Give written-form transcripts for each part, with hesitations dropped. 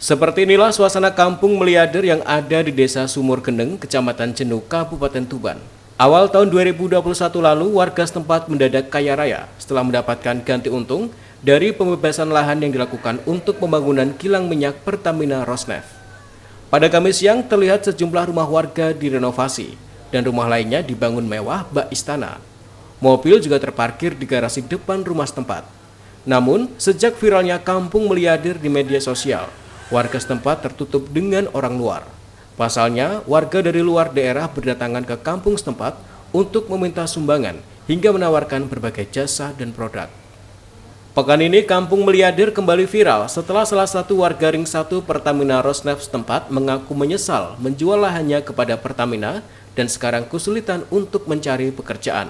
Seperti inilah suasana kampung Meliader yang ada di Desa Sumur Geneng, Kecamatan Jenuh, Kabupaten Tuban. Awal tahun 2021 lalu, warga setempat mendadak kaya raya setelah mendapatkan ganti untung dari pembebasan lahan yang dilakukan untuk pembangunan kilang minyak Pertamina Rosneft. Pada Kamis siang, terlihat sejumlah rumah warga direnovasi dan rumah lainnya dibangun mewah bak istana. Mobil juga terparkir di garasi depan rumah setempat. Namun, sejak viralnya kampung Meliader di media sosial, warga setempat tertutup dengan orang luar. Pasalnya, warga dari luar daerah berdatangan ke kampung setempat untuk meminta sumbangan hingga menawarkan berbagai jasa dan produk. Pekan ini, kampung Meliader kembali viral setelah salah satu warga Ring 1 Pertamina Rosneft setempat mengaku menyesal menjual lahannya kepada Pertamina dan sekarang kesulitan untuk mencari pekerjaan.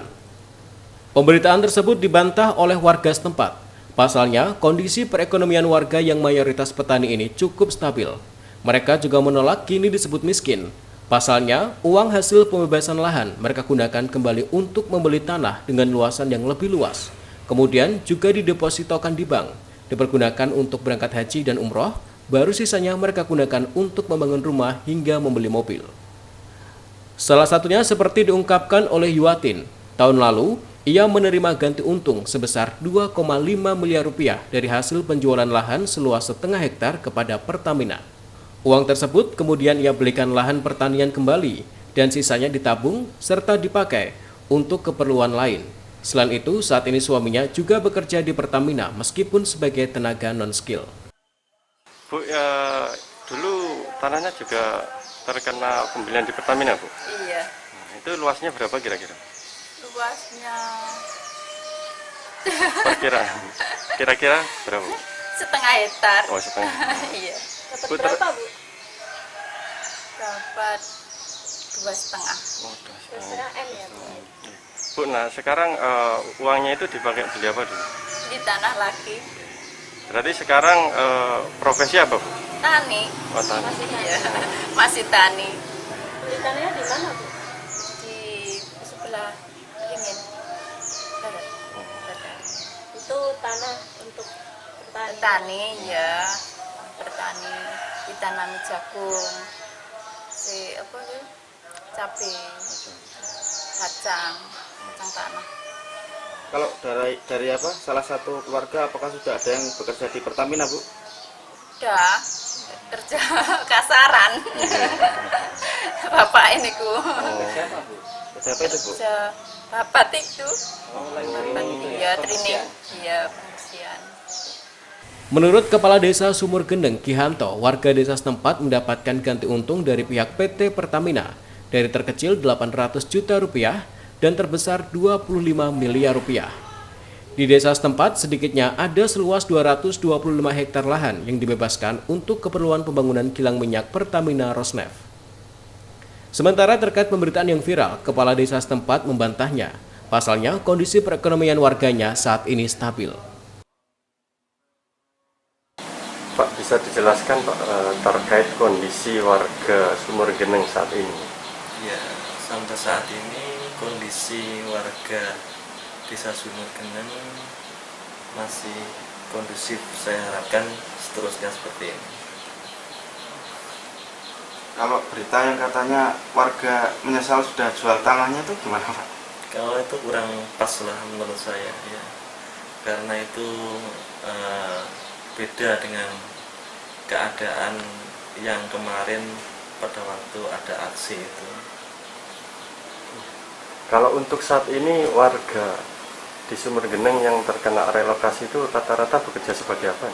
Pemberitaan tersebut dibantah oleh warga setempat. Pasalnya, kondisi perekonomian warga yang mayoritas petani ini cukup stabil. Mereka juga menolak kini disebut miskin. Pasalnya, uang hasil pembebasan lahan mereka gunakan kembali untuk membeli tanah dengan luasan yang lebih luas. Kemudian juga didepositokan di bank, dipergunakan untuk berangkat haji dan umroh, baru sisanya mereka gunakan untuk membangun rumah hingga membeli mobil. Salah satunya seperti diungkapkan oleh Yuatin, tahun lalu ia menerima ganti untung sebesar 2,5 miliar rupiah dari hasil penjualan lahan seluas setengah hektar kepada Pertamina. Uang tersebut kemudian ia belikan lahan pertanian kembali dan sisanya ditabung serta dipakai untuk keperluan lain. Selain itu, saat ini suaminya juga bekerja di Pertamina meskipun sebagai tenaga non-skill. Bu, dulu tanahnya juga terkena pembelian di Pertamina, Bu? Iya. Nah, itu luasnya berapa kira-kira? Luasnya Kira-kira berapa? setengah hektar. Oh, setengah. Iya. Dapat berapa, Bu? Dapat 2,5. Oh, Terserah M ya, Bu. Bu, nah sekarang uangnya itu dipakai beli apa dulu? Di tanah lagi. Berarti sekarang profesi apa, Bu? Tani. Oh, tani. Iya. Masih tani. Beli tanahnya di mana, Bu? Di sebelah Ringin. Barat. Itu tanah untuk bertani. Bertani, ya. Bertani. Ditanami jagung. Apa itu? Cabai. Kacang tanah. Kalau dari apa? Salah satu keluarga apakah sudah ada yang bekerja di Pertamina, Bu? Udah kerja kasaran. Bapak ini ku. Siapa, Bu? Siapa itu, Bu? Kerja bapak itu. Iya, training. Iya, pengungsian. Menurut Kepala Desa Sumur Geneng, Kihanto, warga desa setempat mendapatkan ganti untung dari pihak PT Pertamina dari terkecil 800 juta rupiah dan terbesar 25 miliar rupiah. Di desa setempat sedikitnya ada seluas 225 hektar lahan yang dibebaskan untuk keperluan pembangunan kilang minyak Pertamina Rosneft. Sementara terkait pemberitaan yang viral, Kepala Desa setempat membantahnya. Pasalnya kondisi perekonomian warganya saat ini stabil. Pak, bisa dijelaskan Pak terkait kondisi warga Sumur Geneng saat ini? Ya, sampai saat ini kondisi warga Desa Sumur Geneng masih kondusif. Saya harapkan seterusnya seperti ini. Kalau berita yang katanya warga menyesal sudah jual tanahnya itu gimana, Pak? Kalau itu kurang pas lah menurut saya, ya. Karena itu beda dengan keadaan yang kemarin pada waktu ada aksi itu. Kalau untuk saat ini warga di Sumur Geneng yang terkena relokasi itu rata-rata bekerja sebagai apa?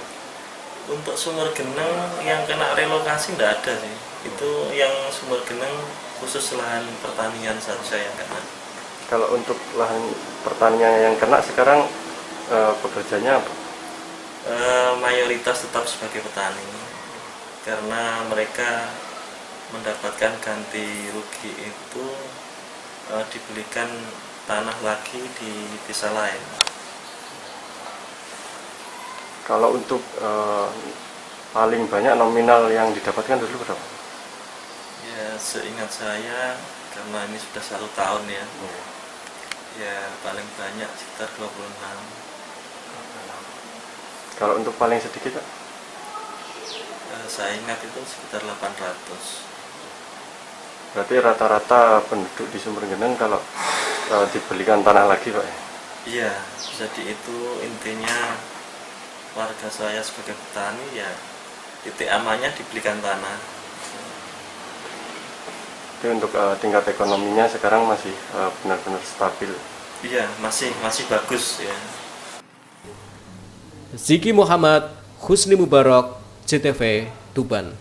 Untuk Sumur Geneng yang kena relokasi tidak ada sih. Itu yang Sumur Geneng khusus lahan pertanian saja yang kena. Kalau untuk lahan pertanian yang kena sekarang pekerjanya apa? Mayoritas tetap sebagai petani karena mereka mendapatkan ganti rugi itu dibelikan tanah lagi di desa lain. Kalau untuk paling banyak nominal yang didapatkan dulu berapa? Ya, seingat saya karena ini sudah 1 tahun ya. Ya paling banyak sekitar 26. Kalau untuk paling sedikit, Pak? saya ingat itu sekitar 800. Berarti rata-rata penduduk di Sumbergeneng kalau dibelikan tanah lagi Pak ya? Iya, jadi itu intinya warga saya sebagai petani ya titik amannya dibelikan tanah. Jadi untuk tingkat ekonominya sekarang masih benar-benar stabil. Iya, masih bagus ya. Ziki Muhammad, Husni Mubarak, CTV, Tuban.